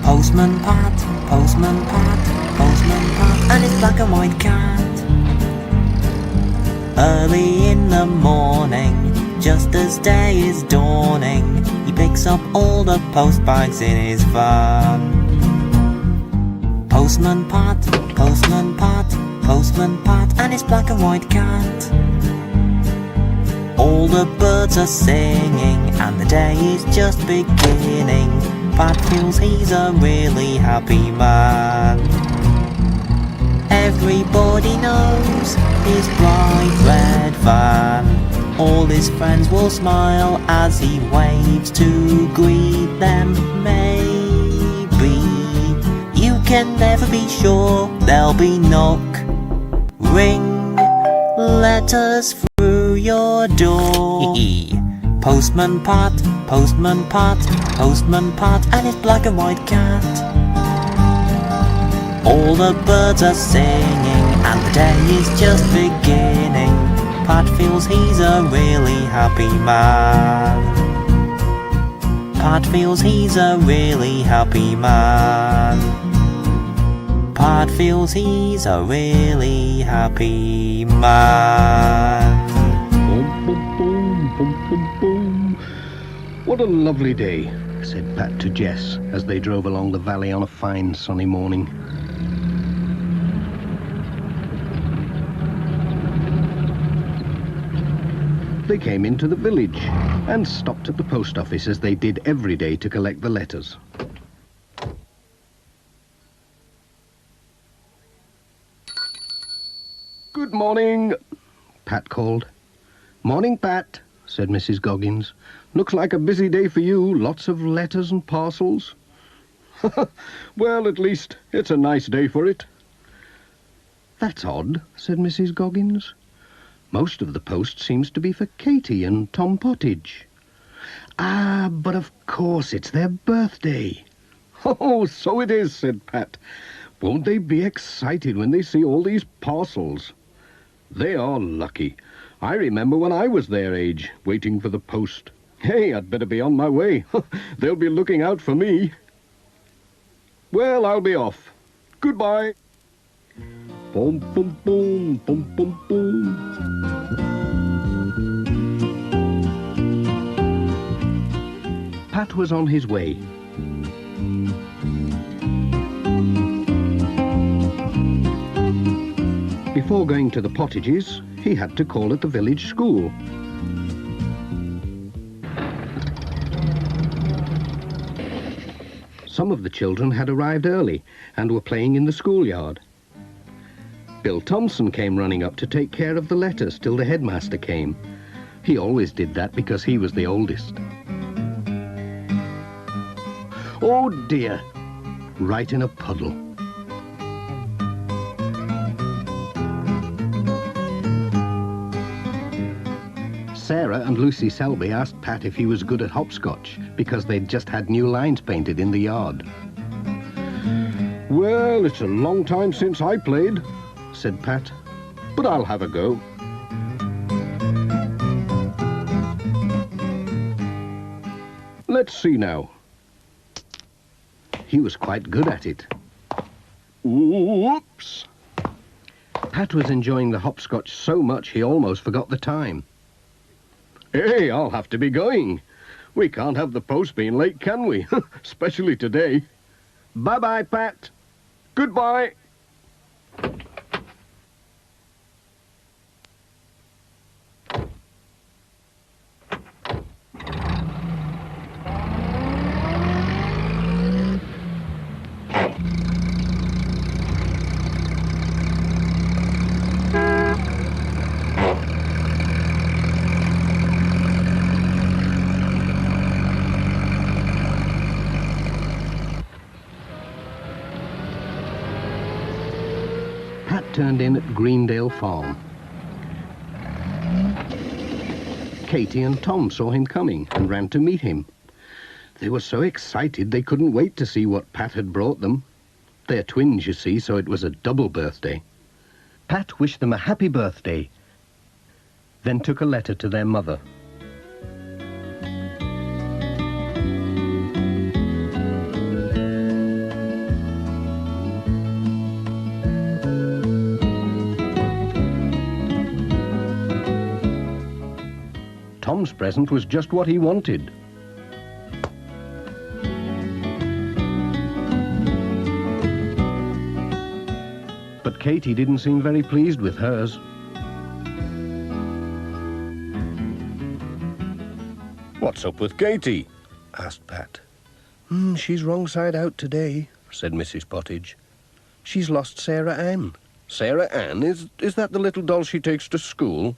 Postman Pat, Postman Pat, Postman Pat, and his black and white cat. Early in the morning, just as day is dawning, he picks up all the post bags in his van. Postman Pat, Postman Pat, Postman Pat, and his black and white cat. All the birds are singing, and the day is just beginning. Pat feels he's a really happy man. Everybody knows his bright red van. All his friends will smile as he waves to greet them. Maybe you can never be sure there'll be knock, ring, letters through your door. Postman Pat, Postman Pat, Postman Pat, and his black and white cat. All the birds are singing, and the day is just beginning. Pat feels he's a really happy man. Pat feels he's a really happy man. Pat feels he's a really happy man. Boom, boom, boom, boom, boom, boom. What a lovely day, said Pat to Jess as they drove along the valley on a fine sunny morning. They came into the village and stopped at the post office as they did every day to collect the letters. Good morning, Pat called. Morning, Pat, said Mrs. Goggins. Looks like a busy day for you, lots of letters and parcels. Well, at least it's a nice day for it. That's odd, said Mrs. Goggins. Most of the post seems to be for Katie and Tom Pottage. Ah, but of course it's their birthday. Oh, so it is, said Pat. Won't they be excited when they see all these parcels? They are lucky. I remember when I was their age, waiting for the post. Hey, I'd better be on my way. They'll be looking out for me. Well, I'll be off. Goodbye. Boom, boom, boom, boom, boom, boom. Pat was on his way. Before going to the Pottages, he had to call at the village school. Some of the children had arrived early and were playing in the schoolyard. Bill Thompson came running up to take care of the letters till the headmaster came. He always did that because he was the oldest. Oh dear, right in a puddle. Sarah and Lucy Selby asked Pat if he was good at hopscotch because they'd just had new lines painted in the yard. Well, it's a long time since I played, said Pat, but I'll have a go. Let's see now. He was quite good at it. Whoops! Pat was enjoying the hopscotch so much he almost forgot the time. Hey, I'll have to be going. We can't have the post being late, can we? Especially today. Bye-bye, Pat. Goodbye. Pat turned in at Greendale Farm. Katy and Tom saw him coming and ran to meet him. They were so excited they couldn't wait to see what Pat had brought them. They're twins, you see, so it was a double birthday. Pat wished them a happy birthday, then took a letter to their mother. Tom's present was just what he wanted. But Katy didn't seem very pleased with hers. "What's up with Katy?" asked Pat. She's wrong side out today," said Mrs. Pottage. "She's lost Sarah Ann." Sarah Ann? Is that the little doll she takes to school?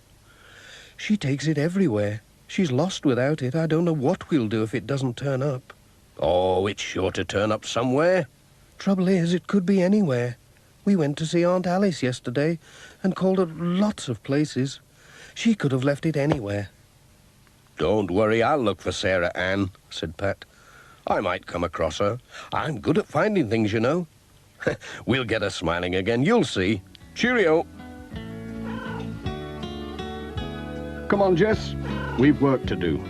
She takes it everywhere. She's lost without it. I don't know what we'll do if it doesn't turn up. Oh, it's sure to turn up somewhere. Trouble is, it could be anywhere. We went to see Aunt Alice yesterday and called at lots of places. She could have left it anywhere. "Don't worry, I'll look for Sarah Ann," said Pat. "I might come across her. I'm good at finding things, you know." "We'll get her smiling again, you'll see. Cheerio." Come on, Jess. We've work to do.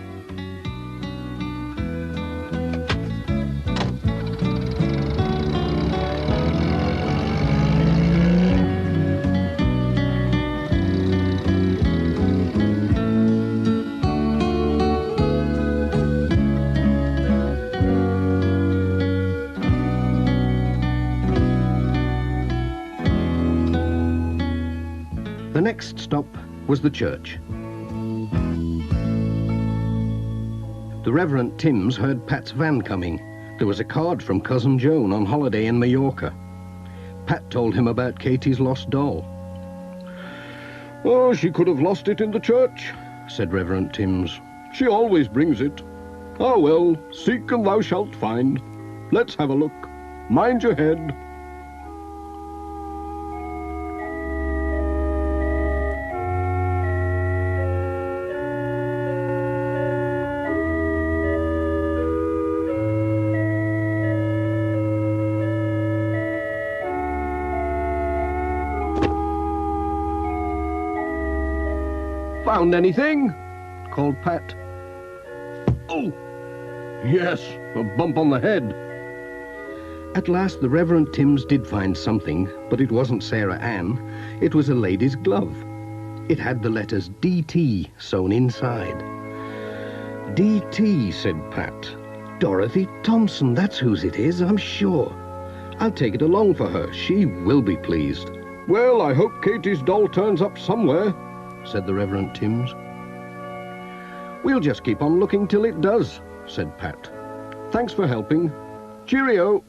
The next stop was the church. The Reverend Timms heard Pat's van coming. There was a card from Cousin Joan on holiday in Mallorca. Pat told him about Katy's lost doll. "Oh, she could have lost it in the church," said Reverend Timms. "She always brings it. Ah, well, seek and thou shalt find. Let's have a look. Mind your head." Found anything? Called Pat. Oh, yes, a bump on the head. At last the Reverend Timms did find something, but it wasn't Sarah Ann. It was a lady's glove. It had the letters D.T. sewn inside. D.T., said Pat. Dorothy Thompson, that's whose it is, I'm sure. I'll take it along for her. She will be pleased. "Well, I hope Katy's doll turns up somewhere," said the Reverend Timms. "We'll just keep on looking till it does," said Pat. "Thanks for helping. Cheerio."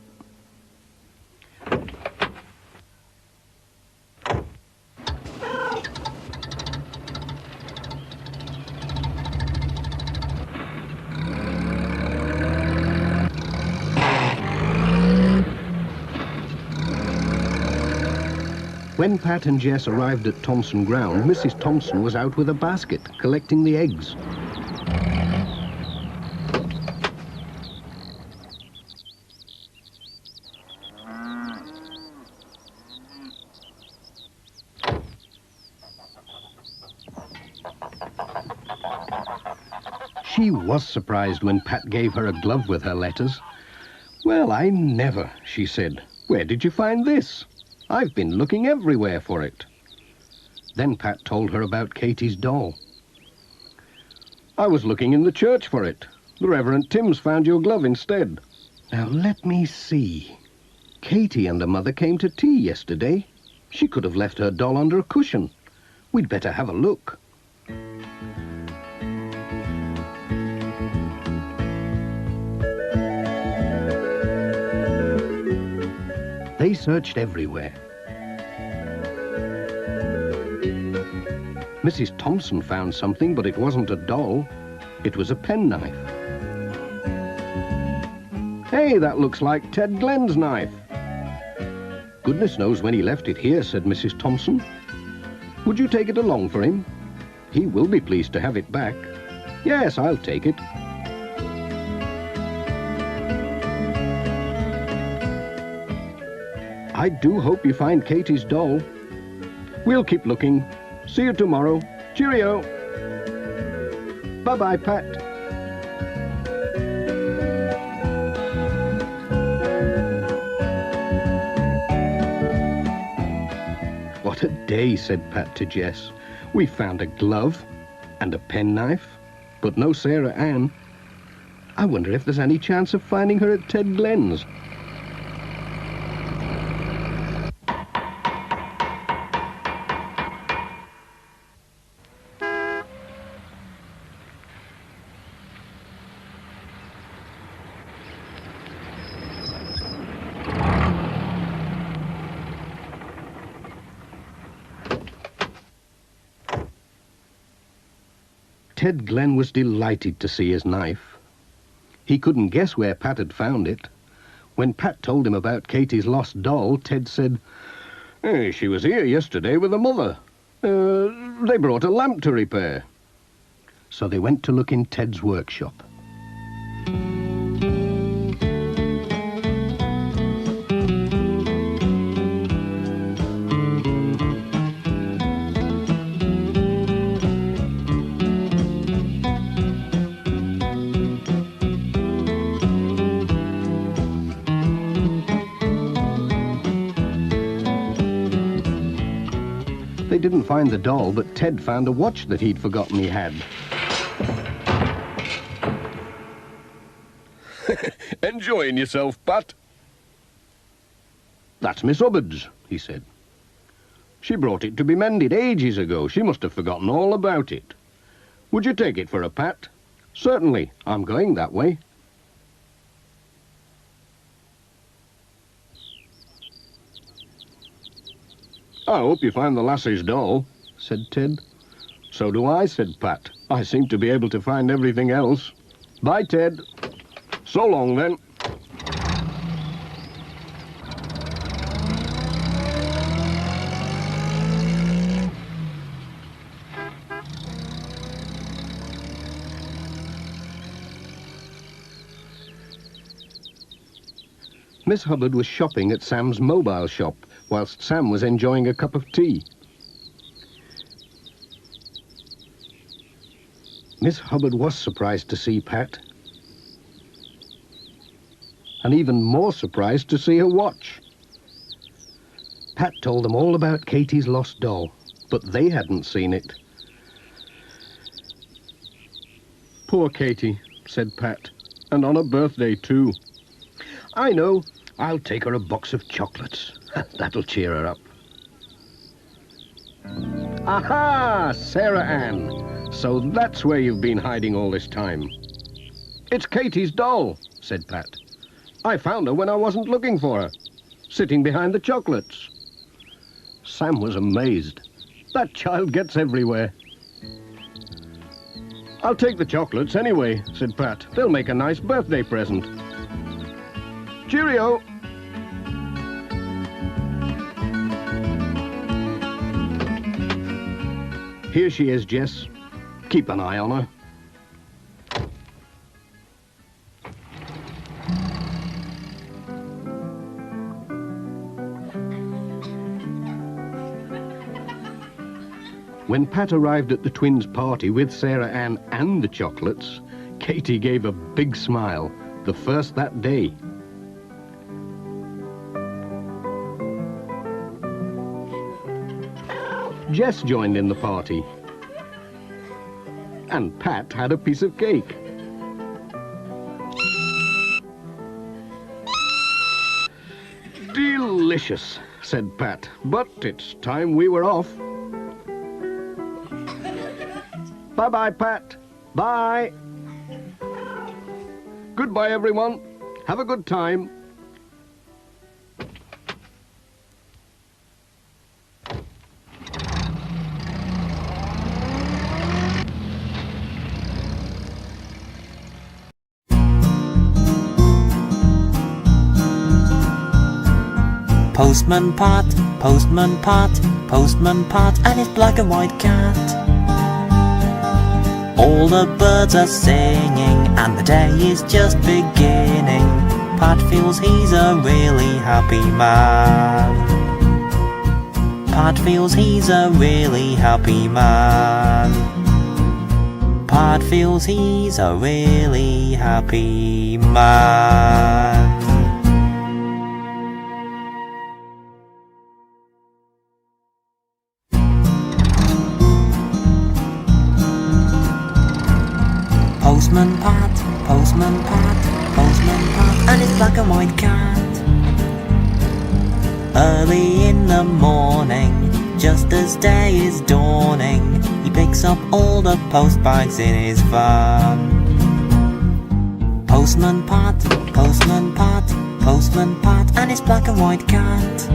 When Pat and Jess arrived at Thompson Ground, Mrs. Thompson was out with a basket, collecting the eggs. She was surprised when Pat gave her a glove with her letters. "Well, I never," she said. "Where did you find this? I've been looking everywhere for it." Then Pat told her about Katy's doll. "I was looking in the church for it. The Reverend Timms found your glove instead." "Now, let me see. Katy and her mother came to tea yesterday. She could have left her doll under a cushion. We'd better have a look." They searched everywhere. Mrs. Thompson found something, but it wasn't a doll. It was a penknife. "Hey, that looks like Ted Glenn's knife." "Goodness knows when he left it here," said Mrs. Thompson. "Would you take it along for him? He will be pleased to have it back." Yes, I'll take it. I do hope you find Katie's doll. We'll keep looking. See you tomorrow. Cheerio. Bye-bye, Pat. What a day, said Pat to Jess. We found a glove and a penknife, but no Sarah Ann. I wonder if there's any chance of finding her at Ted Glen's. Ted Glen was delighted to see his knife. He couldn't guess where Pat had found it. When Pat told him about Katie's lost doll, Ted said, "Hey, she was here yesterday with her mother. They brought a lamp to repair." So they went to look in Ted's workshop. They didn't find the doll, but Ted found a watch that he'd forgotten he had. Enjoying yourself, Pat? "That's Miss Hubbard's," he said. "She brought it to be mended ages ago. She must have forgotten all about it. Would you take it for her, Pat?" "Certainly. I'm going that way." "I hope you find the lassie's doll," said Ted. "So do I," said Pat. "I seem to be able to find everything else. Bye, Ted." "So long, then." Miss Hubbard was shopping at Sam's mobile shop, whilst Sam was enjoying a cup of tea. Miss Hubbard was surprised to see Pat, and even more surprised to see her watch. Pat told them all about Katie's lost doll, but they hadn't seen it. "Poor Katie," said Pat, "and on her birthday too." "I know. I'll take her a box of chocolates. That'll cheer her up." "Aha! Sarah Ann. So that's where you've been hiding all this time." "It's Katie's doll," said Pat. "I found her when I wasn't looking for her, sitting behind the chocolates." Sam was amazed. That child gets everywhere. "I'll take the chocolates anyway," said Pat. "They'll make a nice birthday present." Cheerio! Here she is, Jess. Keep an eye on her. When Pat arrived at the twins' party with Sarah Ann and the chocolates, Katie gave a big smile, the first that day. Jess joined in the party, and Pat had a piece of cake. "Delicious," said Pat, "but it's time we were off." Bye-bye, Pat. Bye. Goodbye, everyone. Have a good time. Postman Pat, Postman Pat, Postman Pat, and his black and white cat. All the birds are singing and the day is just beginning. Pat feels he's a really happy man. Pat feels he's a really happy man. Pat feels he's a really happy man. Postman Pat, Postman Pat, Postman Pat, and his black and white cat. Early in the morning, just as day is dawning, he picks up all the post bags in his van. Postman Pat, Postman Pat, Postman Pat, and his black and white cat.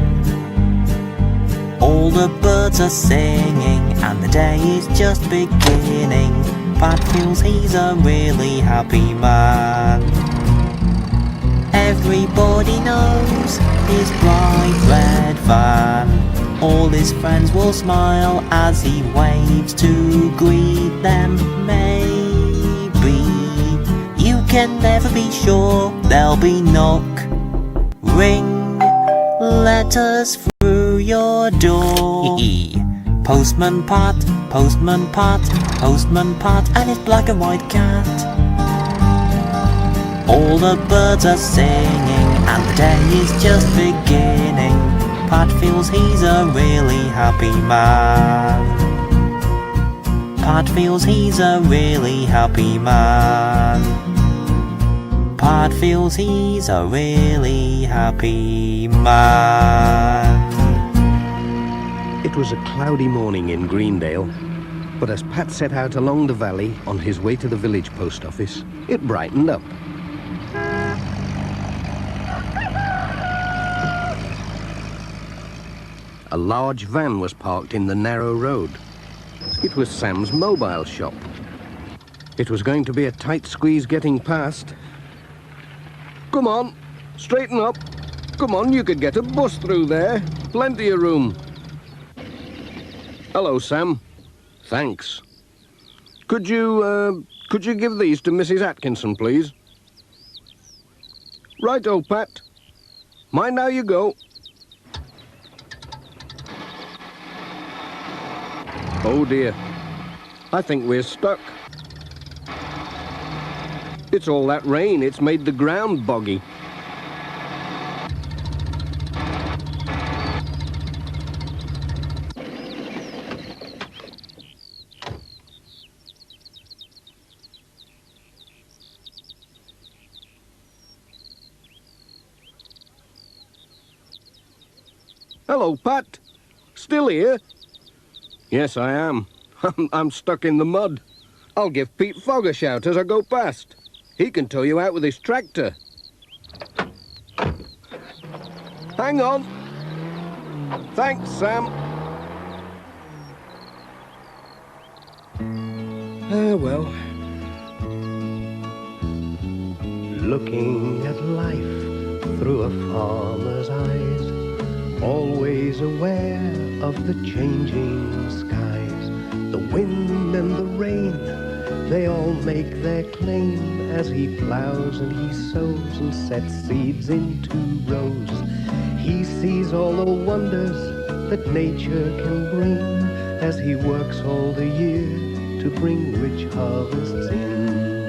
All the birds are singing and the day is just beginning. Pat feels he's a really happy man. Everybody knows his bright red van. All his friends will smile as he waves to greet them. Maybe you can never be sure there'll be knock, ring, letters through your door. Postman Pat, Postman Pat, Postman Pat, and his black and white cat. All the birds are singing and the day is just beginning. Pat feels he's a really happy man. Pat feels he's a really happy man. Pat feels he's a really happy man. It was a cloudy morning in Greendale, but as Pat set out along the valley on his way to the village post office, it brightened up. A large van was parked in the narrow road. It was Sam's mobile shop. It was going to be a tight squeeze getting past. Come on, straighten up. Come on, you could get a bus through there. Plenty of room. Hello, Sam. Thanks. Could you give these to Mrs. Atkinson, please? Right-o, Pat. Mind how you go. Oh dear, I think we're stuck. It's all that rain, it's made the ground boggy. Hello, Pat. Still here? Yes, I am. I'm stuck in the mud. I'll give Pete Fogg a shout as I go past. He can tow you out with his tractor. Hang on. Thanks, Sam. Well. Looking at life through a farmer's eyes, always aware of the changing skies. The wind and the rain, they all make their claim as he plows and he sows and sets seeds into rows. He sees all the wonders that nature can bring as he works all the year to bring rich harvests in.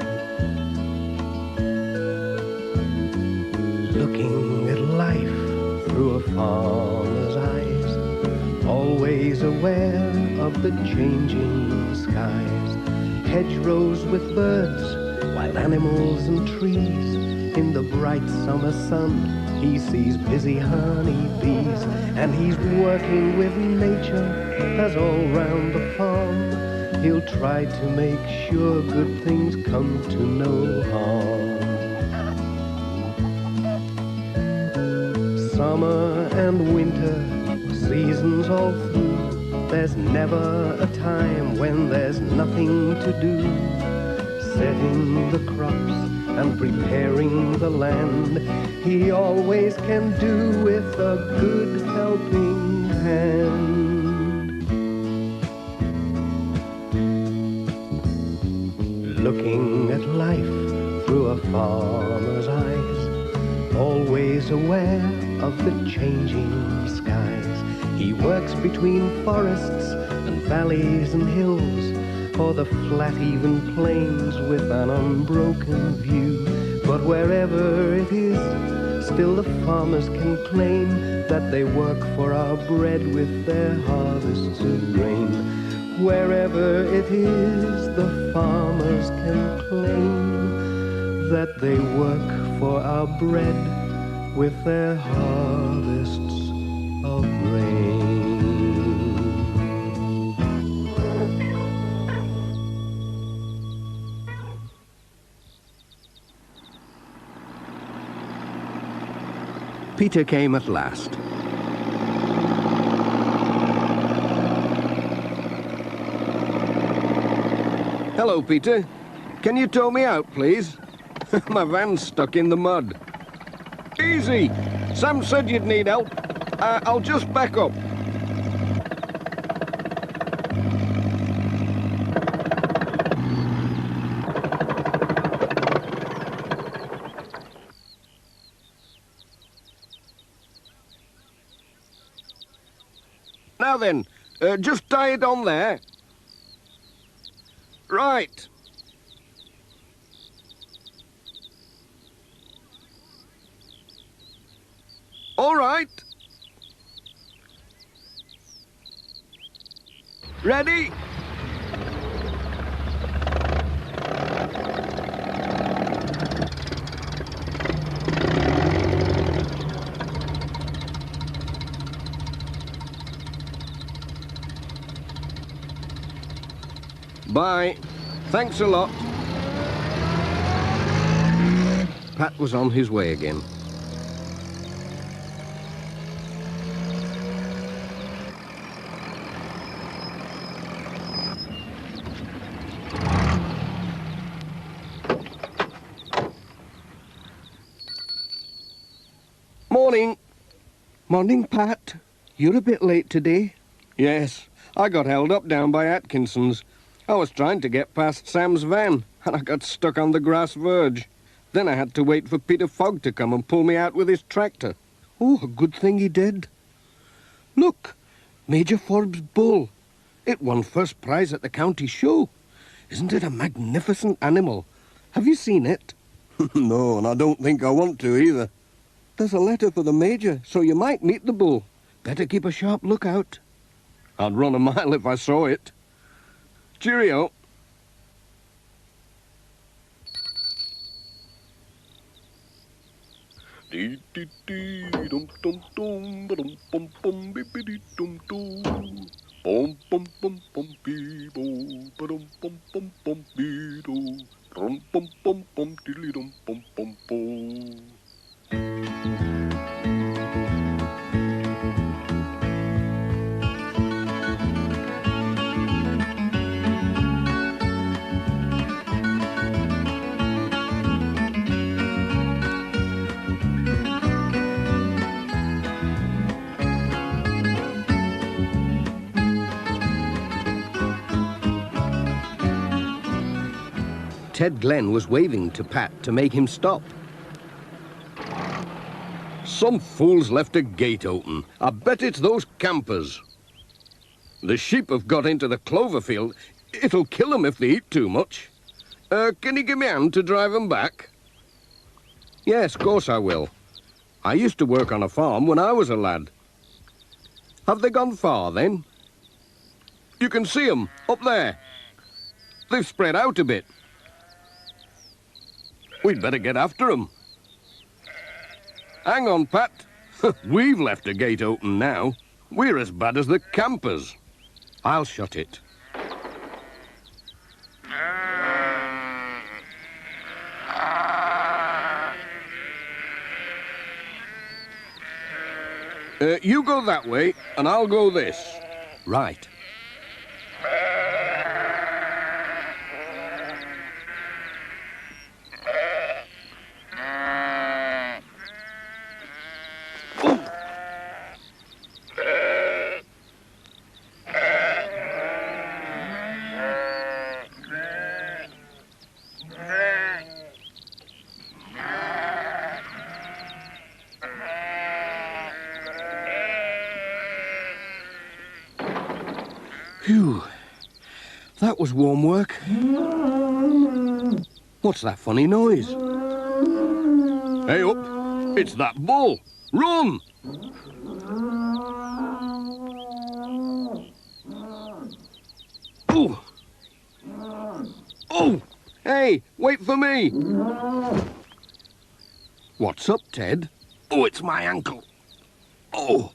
Looking at life through a farmer's eyes, always aware of the changing skies. Hedgerows with birds, wild animals and trees. In the bright summer sun, he sees busy honeybees, and he's working with nature as all round the farm. He'll try to make sure good things come to no harm. Summer and winter, seasons all through, there's never a time when there's nothing to do. Setting the crops and preparing the land, he always can do with a good helping hand. looking at life through a farmer's eyes, always aware of the changing skies. He works between forests and valleys and hills, or the flat even plains with an unbroken view. But wherever it is, still the farmers can claim that they work for our bread with their harvests of grain. Wherever it is, the farmers can claim that they work for our bread with their harvests of grain. Peter came at last. Hello, Peter. Can you tow me out, please? My van's stuck in the mud. Easy! Sam said you'd need help. I'll just back up. Now then, just tie it on there. Right. All right. Ready? Bye. Thanks a lot. Pat was on his way again. Morning. Morning, Pat. You're a bit late today. Yes, I got held up down by Atkinson's. I was trying to get past Sam's van, and I got stuck on the grass verge. Then I had to wait for Peter Fogg to come and pull me out with his tractor. Oh, a good thing he did. Look, Major Forbes' bull. It won first prize at the county show. Isn't it a magnificent animal? Have you seen it? No, and I don't think I want to either. There's a letter for the Major, so you might meet the bull. Better keep a sharp lookout. I'd run a mile if I saw it. Cheerio. Dee dee dee dum dum dum ba dum bum bum bee bee dee dum dum bum bum bum bum bee bo ba dum bum bum bum bee do rum bum bum bum diddly dum bum bum bo. Ted Glenn was waving to Pat to make him stop. Some fool's left a gate open. I bet it's those campers. The sheep have got into the clover field. It'll kill them if they eat too much. Can you give me a hand to drive them back? Yes, of course I will. I used to work on a farm when I was a lad. Have they gone far, then? You can see them, up there. They've spread out a bit. We'd better get after them. Hang on, Pat. We've left the gate open now. We're as bad as the campers. I'll shut it. You go that way, and I'll go this. Right. Phew. That was warm work. What's that funny noise? Hey up! It's that bull! Run! Oh! Oh! Hey, wait for me! What's up, Ted? Oh, it's my ankle. Oh,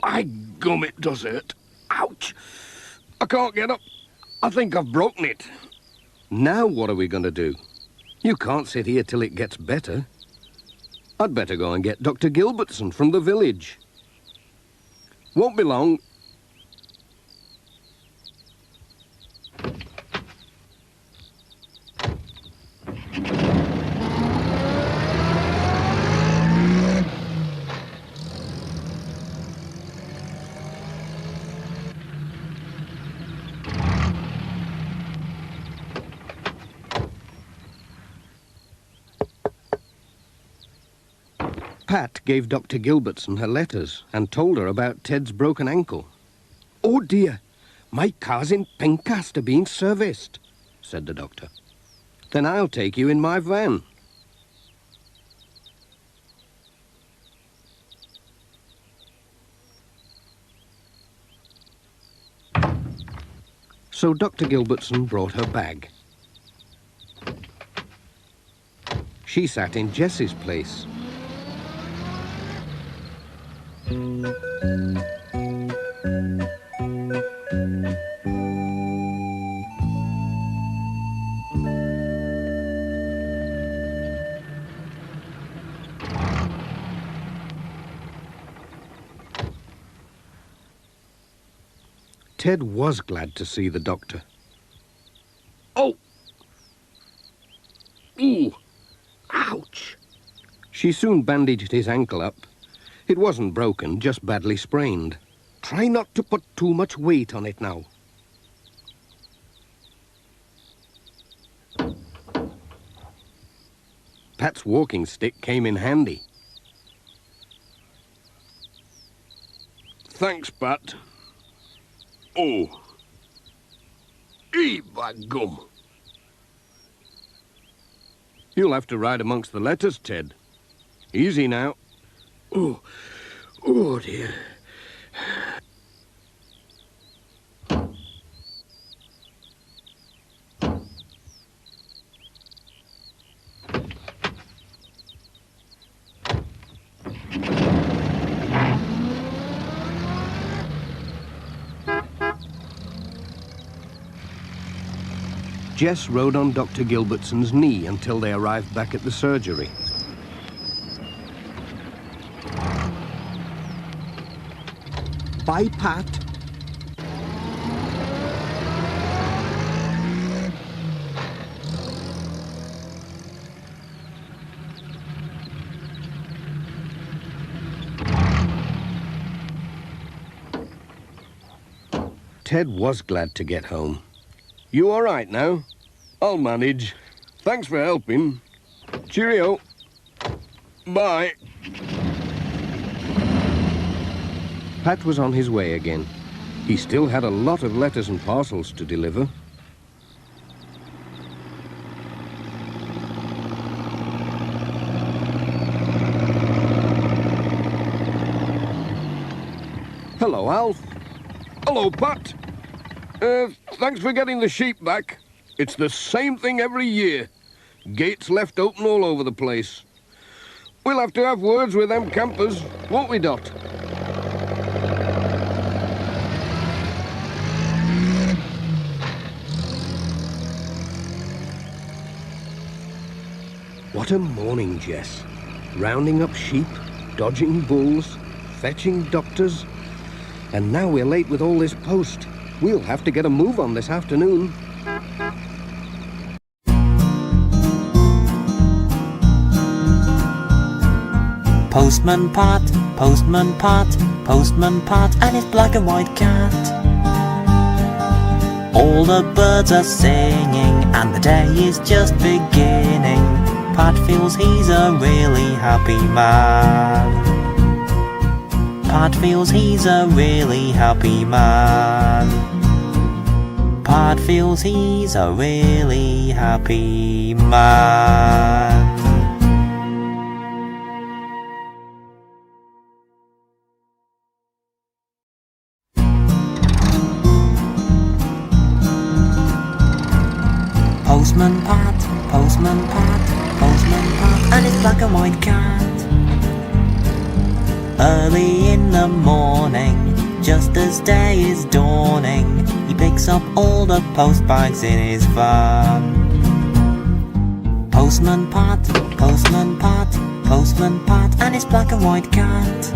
by gum, it does hurt. Ouch! I can't get up. I think I've broken it. Now what are we going to do? You can't sit here till it gets better. I'd better go and get Dr. Gilbertson from the village. Won't be long. Pat gave Dr. Gilbertson her letters and told her about Ted's broken ankle. "Oh dear, my car's in Pencaster being serviced," said the doctor. "Then I'll take you in my van." So Dr. Gilbertson brought her bag. She sat in Jess's place. Ted was glad to see the doctor. Oh! Ooh! Ouch! She soon bandaged his ankle up. It wasn't broken, just badly sprained. Try not to put too much weight on it now. Pat's walking stick came in handy. Thanks, Pat. Oh. By gum. You'll have to ride amongst the letters, Ted. Easy now. Oh. Oh, dear. Jess rode on Dr. Gilbertson's knee until they arrived back at the surgery. Bye, Pat. Ted was glad to get home. You all right now? I'll manage. Thanks for helping. Cheerio. Bye. Pat was on his way again. He still had a lot of letters and parcels to deliver. Hello, Alf. Hello, Pat. Thanks for getting the sheep back. It's the same thing every year. Gates left open all over the place. We'll have to have words with them campers, won't we, Dot? What a morning, Jess. Rounding up sheep, dodging bulls, fetching doctors. And now we're late with all this post. We'll have to get a move on this afternoon. Postman Pat, Postman Pat, Postman Pat, and his black and white cat. All the birds are singing, and the day is just beginning. Pat feels he's a really happy man. Pat feels he's a really happy man. Pat feels he's a really happy man. Postman Pat, Postman Pat, Postman Pat, and his black and white cat. Early in the morning, just as day is dawning, he picks up all the post bags in his van. Postman Pat, Postman Pat, Postman Pat, and his black and white cat.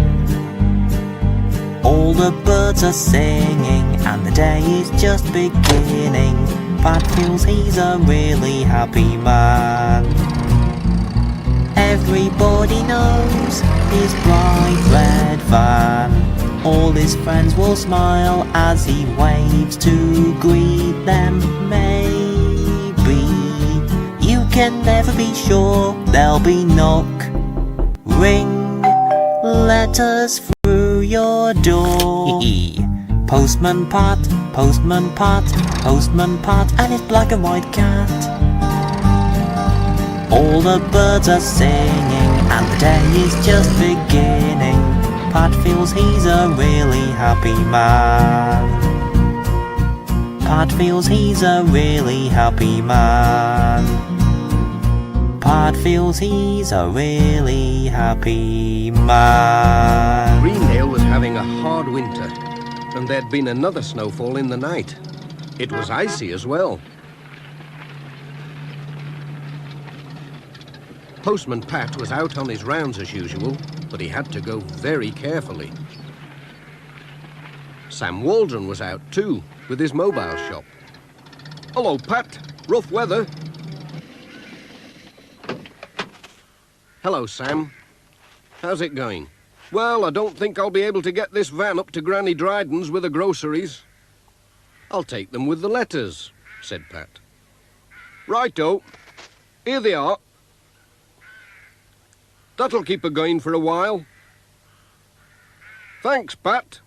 All the birds are singing, and the day is just beginning. Pat feels he's a really happy man. Everybody knows his bright red van. All his friends will smile as he waves to greet them. Maybe you can never be sure there'll be knock, ring, letters through your door. Postman Pat, Postman Pat, Postman Pat, and his black and white cat. All the birds are singing, and the day is just beginning. Pat feels he's a really happy man. Pat feels he's a really happy man. Pat feels he's a really happy man. Greendale was having a hard winter, and there'd been another snowfall in the night. It was icy as well. Postman Pat was out on his rounds as usual, but he had to go very carefully. Sam Waldron was out too, with his mobile shop. Hello, Pat. Rough weather. Hello, Sam. How's it going? Well, I don't think I'll be able to get this van up to Granny Dryden's with the groceries. I'll take them with the letters, said Pat. Righto. Here they are. That'll keep her going for a while. Thanks, Pat.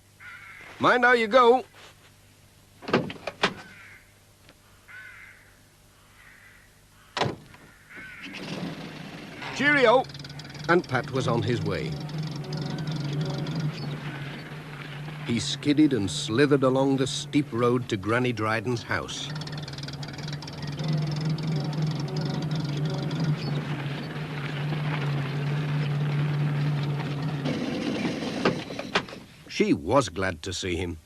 Mind how you go. Cheerio. And Pat was on his way. He skidded and slithered along the steep road to Granny Dryden's house. She was glad to see him,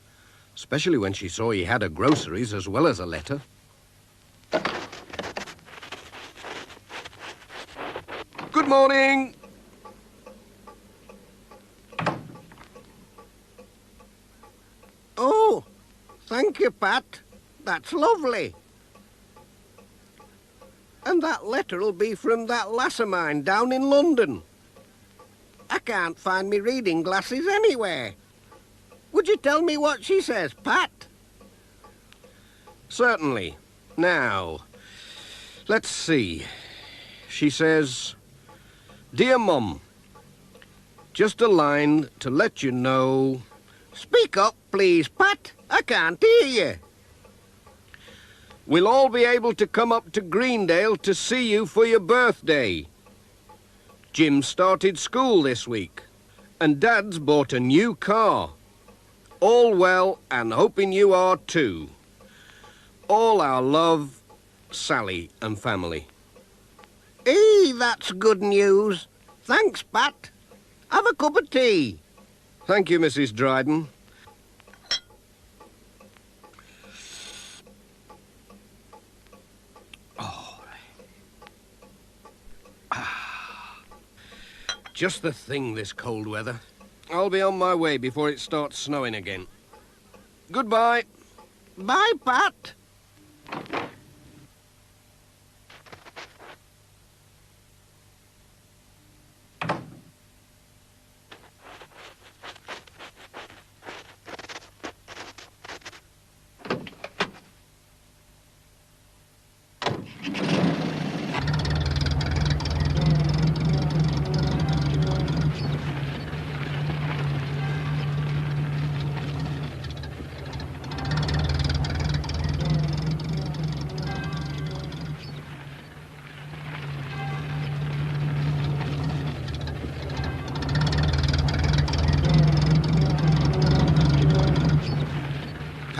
especially when she saw he had her groceries as well as a letter. Good morning. Oh, thank you, Pat. That's lovely. And that letter'll be from that lass of mine down in London. I can't find me reading glasses anywhere. Would you tell me what she says, Pat? Certainly. Now, let's see. She says, Dear Mum, just a line to let you know... Speak up, please, Pat. I can't hear you. We'll all be able to come up to Greendale to see you for your birthday. Jim started school this week, and Dad's bought a new car. All well, and hoping you are too. All our love, Sally and family. That's good news. Thanks, Pat. Have a cup of tea. Thank you, Mrs. Dryden. Just the thing, this cold weather. I'll be on my way before it starts snowing again. Goodbye. Bye, Pat.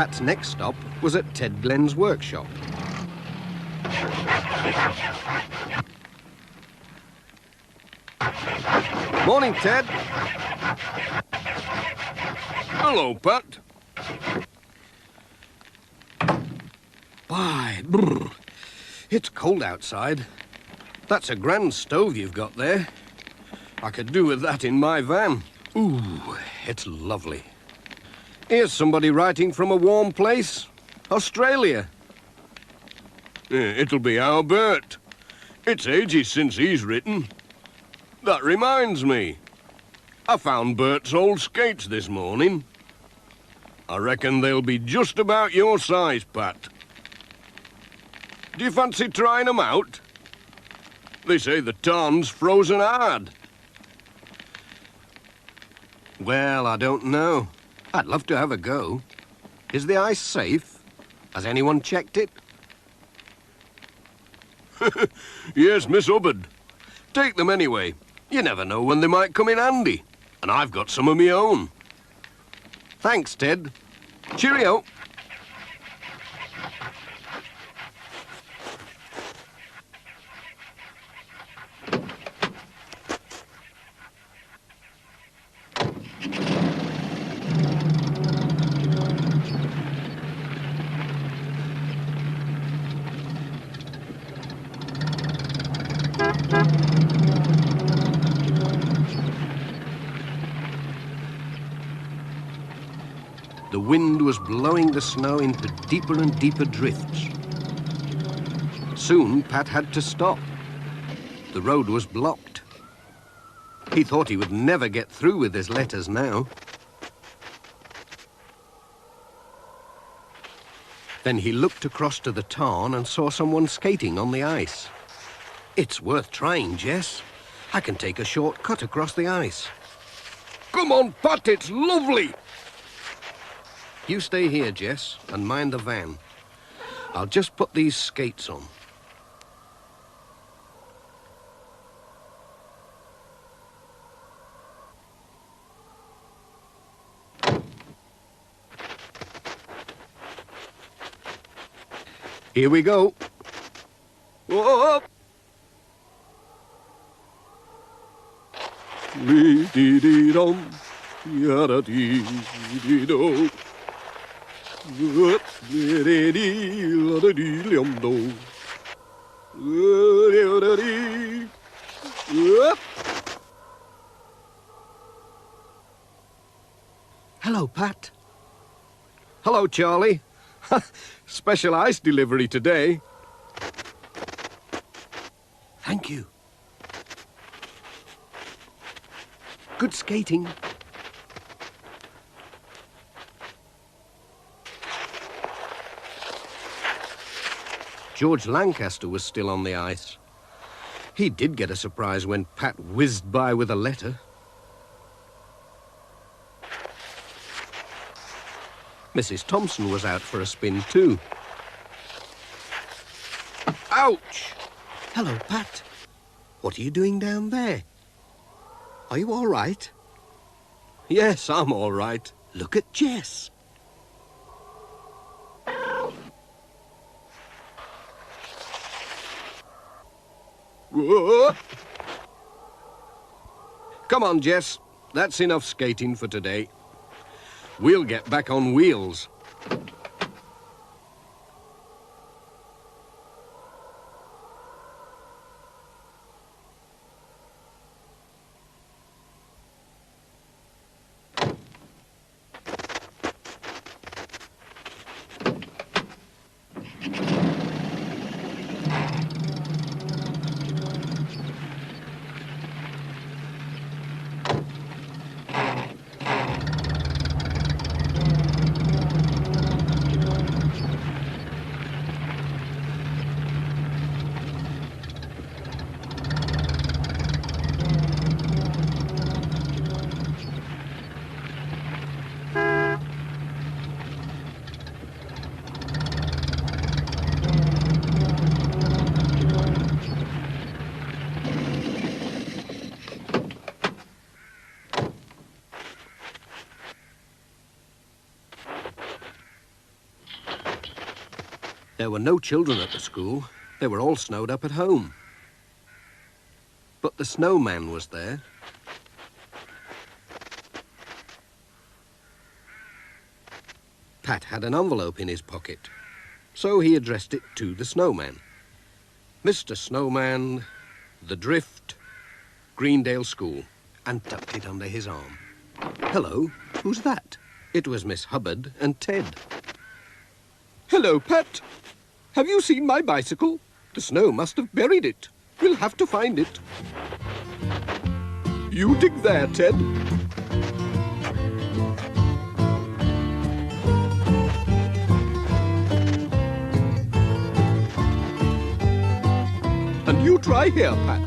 Pat's next stop was at Ted Glenn's workshop. Morning, Ted. Hello, Pat. Why, brr, it's cold outside. That's a grand stove you've got there. I could do with that in my van. Ooh, it's lovely. Here's somebody writing from a warm place. Australia. It'll be our Bert. It's ages since he's written. That reminds me. I found Bert's old skates this morning. I reckon they'll be just about your size, Pat. Do you fancy trying 'em out? They say the tarn's frozen hard. Well, I don't know. I'd love to have a go. Is the ice safe? Has anyone checked it? Yes, Miss Hubbard. Take them anyway. You never know when they might come in handy. And I've got some of my own. Thanks, Ted. Cheerio. The wind was blowing the snow into deeper and deeper drifts. Soon, Pat had to stop. The road was blocked. He thought he would never get through with his letters now. Then he looked across to the tarn and saw someone skating on the ice. It's worth trying, Jess. I can take a short cut across the ice. Come on, Pat, it's lovely. You stay here, Jess, and mind the van. I'll just put these skates on. Here we go. Whoa. Dee-dee-dee-dum, yada-dee-dee-do. Dee-dee-dee-la-da-dee-lam-do. Dee-dee-dee. Hello, Pat. Hello, Charlie. Special ice delivery today. Thank you. Good skating. George Lancaster was still on the ice. He did get a surprise when Pat whizzed by with a letter. Mrs. Thompson was out for a spin too. Ouch! Hello, Pat. What are you doing down there? Are you all right? Yes, I'm all right. Look at Jess. Whoa. Come on, Jess. That's enough skating for today. We'll get back on wheels. There were no children at the school. They were all snowed up at home. But the Snowman was there. Pat had an envelope in his pocket, so he addressed it to the Snowman. Mr. Snowman, The Drift, Greendale School, and tucked it under his arm. Hello, who's that? It was Miss Hubbard and Ted. Hello, Pat. Have you seen my bicycle? The snow must have buried it. We'll have to find it. You dig there, Ted. And you try here, Pat.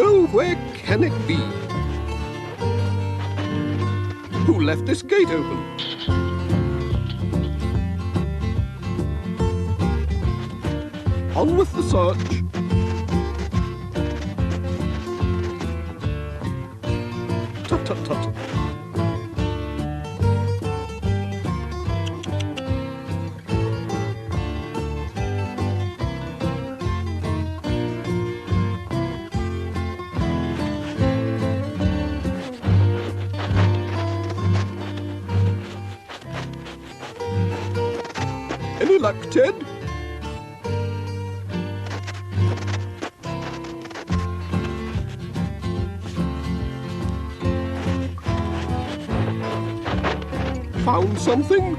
Oh, where can it be? Who left this gate open? On with the search. Tut, tut, tut. Any luck, Ted? Found something?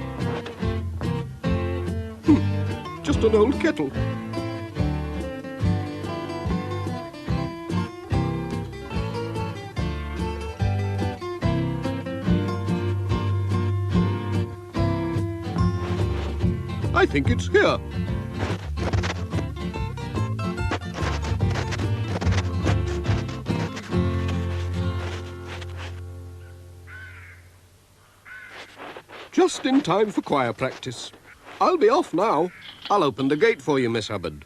Just an old kettle. I think it's here. Just in time for choir practice. I'll be off now. I'll open the gate for you, Miss Hubbard.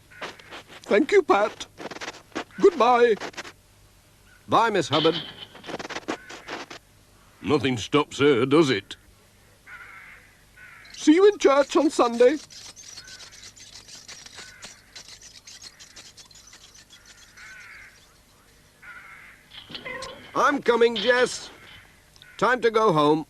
Thank you, Pat. Goodbye. Bye, Miss Hubbard. Nothing stops her, does it? See you in church on Sunday. I'm coming, Jess. Time to go home.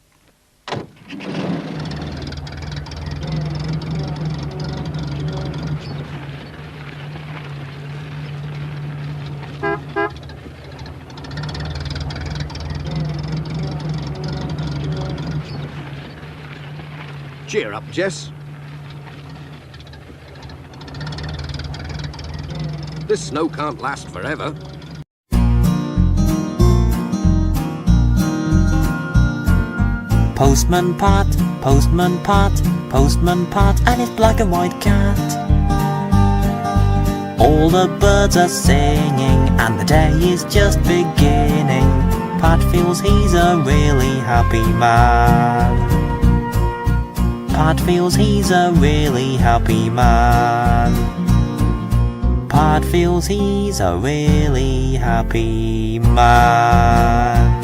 Cheer up, Jess. This snow can't last forever. Postman Pat, Postman Pat, Postman Pat, and his black and white cat. All the birds are singing, and the day is just beginning. Pat feels he's a really happy man. Pat feels he's a really happy man. Pat feels he's a really happy man.